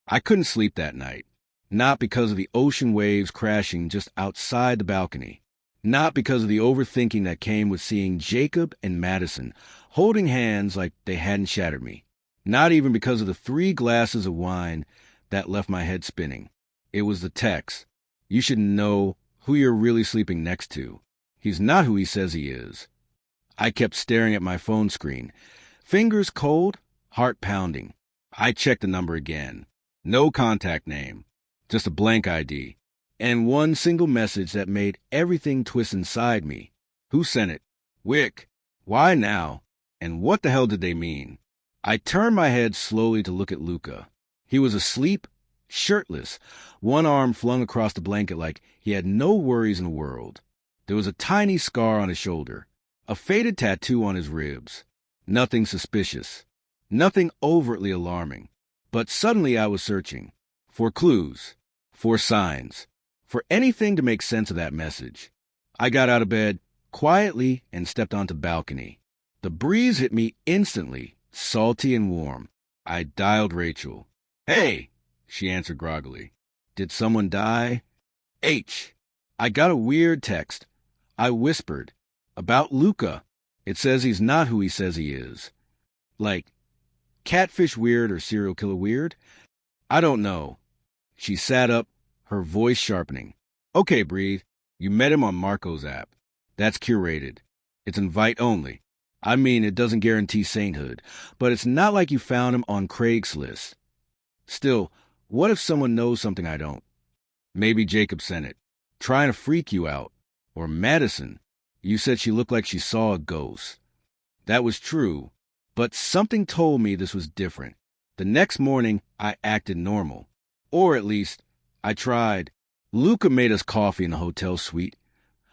I couldn't sleep that night. Not because of the ocean waves crashing just outside the balcony. Not because of the overthinking that came with seeing Jacob and Madison holding hands like they hadn't shattered me. Not even because of the 3 glasses of wine that left my head spinning. It was the text. You should know who you're really sleeping next to. He's not who he says he is. I kept staring at my phone screen. Fingers cold, heart pounding. I checked the number again. No contact name. Just a blank ID. And one single message that made everything twist inside me. Who sent it? Wick. Why now? And what the hell did they mean? I turned my head slowly to look at Luca. He was asleep, shirtless, one arm flung across the blanket like he had no worries in the world. There was a tiny scar on his shoulder, a faded tattoo on his ribs. Nothing suspicious, nothing overtly alarming. But suddenly I was searching for clues, for signs, for anything to make sense of that message. I got out of bed quietly and stepped onto the balcony. The breeze hit me instantly, salty and warm. I dialed Rachel. "Hey," she answered groggily. "Did someone die?" "H." I got a weird text. I whispered. "About Luca. It says he's not who he says he is." Like, catfish weird or serial killer weird? I don't know. She sat up, her voice sharpening. "Okay, breathe. You met him on Marco's app. That's curated. It's invite only. I mean, it doesn't guarantee sainthood, but it's not like you found him on Craigslist. Still, what if someone knows something I don't? Maybe Jacob sent it, trying to freak you out. Or Madison. You said she looked like she saw a ghost. That was true, but something told me this was different. The next morning, I acted normal. Or at least, I tried. Luca made us coffee in the hotel suite,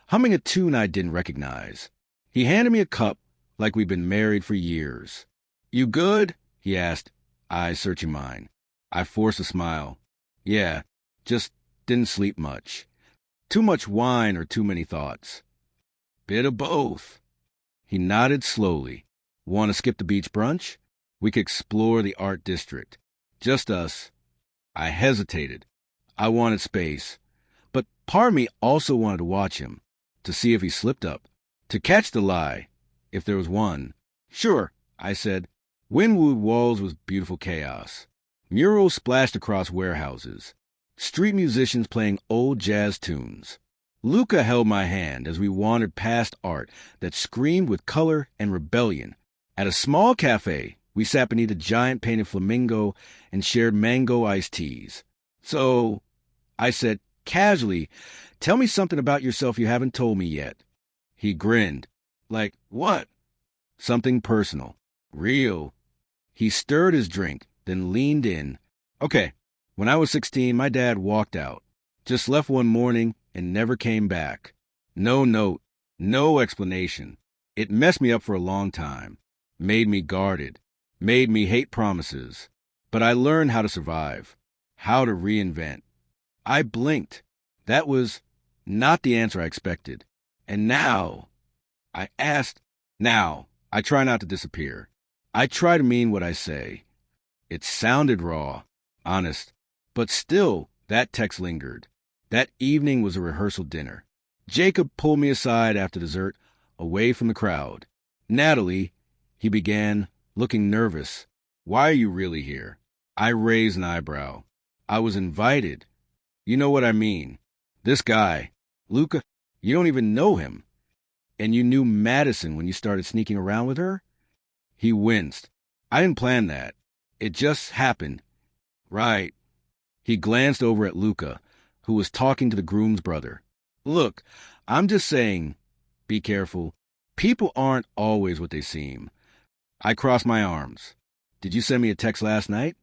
humming a tune I didn't recognize. He handed me a cup like we'd been married for years. "You good?" he asked, eyes searching mine. I forced a smile. "Yeah, just didn't sleep much. Too much wine or too many thoughts." "Bit of both." He nodded slowly. "Want to skip the beach brunch? We could explore the art district. Just us." I hesitated. I wanted space. But part of me also wanted to watch him, to see if he slipped up, to catch the lie, if there was one. "Sure," I said. Wynwood Walls was beautiful chaos. Murals splashed across warehouses. Street musicians playing old jazz tunes. Luca held my hand as we wandered past art that screamed with color and rebellion. At a small cafe, we sat beneath a giant painted flamingo and shared mango iced teas. "So," I said casually, "tell me something about yourself you haven't told me yet." He grinned. "Like what?" "Something personal. Real." He stirred his drink, then leaned in. "Okay, when I was 16, my dad walked out. Just left one morning and never came back. No note, no explanation. It messed me up for a long time. Made me guarded. Made me hate promises. But I learned how to survive. How to reinvent." I blinked. That was not the answer I expected. "And now?" I asked. Now, I try not to disappear. I try to mean what I say. It sounded raw, honest, but still, that text lingered. That evening was a rehearsal dinner. Jacob pulled me aside after dessert, away from the crowd. "Natalie," he began, looking nervous. "Why are you really here?" I raised an eyebrow. "I was invited. You know what I mean. This guy, Luca, you don't even know him. And you knew Madison when you started sneaking around with her?" He winced. "I didn't plan that. It just happened." "Right." He glanced over at Luca, who was talking to the groom's brother. "Look, I'm just saying, be careful. People aren't always what they seem." I crossed my arms. "Did you send me a text last night?"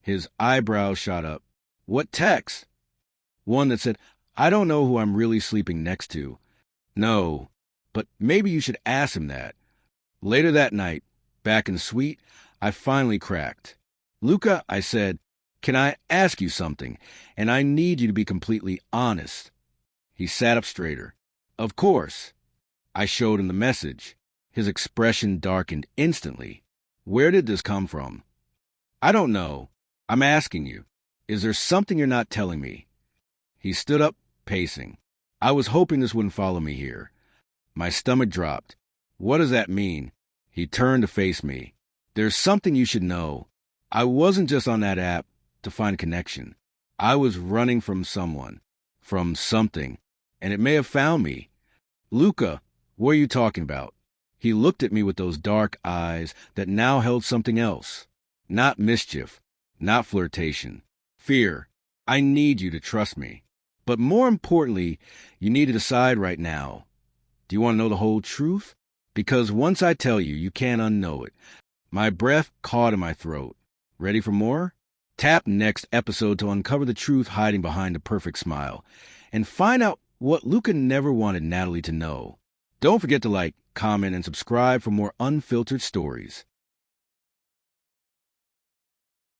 His eyebrows shot up. "What text?" "One that said, 'I don't know who I'm really sleeping next to.'" "No, but maybe you should ask him that." Later that night, back in the suite, I finally cracked. "Luca," I said, "can I ask you something? And I need you to be completely honest." He sat up straighter. "Of course." I showed him the message. His expression darkened instantly. "Where did this come from?" "I don't know. I'm asking you." Is there something you're not telling me? He stood up, pacing. I was hoping this wouldn't follow me here. My stomach dropped. What does that mean? He turned to face me. There's something you should know. I wasn't just on that app to find connection. I was running from someone, from something, and it may have found me. Luca, what are you talking about? He looked at me with those dark eyes that now held something else. Not mischief, not flirtation. Fear. I need you to trust me. But more importantly, you need to decide right now. Do you want to know the whole truth? Because once I tell you, you can't unknow it. My breath caught in my throat. Ready for more? Tap next episode to uncover the truth hiding behind the perfect smile and find out what Luca never wanted Natalie to know. Don't forget to like, comment, and subscribe for more unfiltered stories.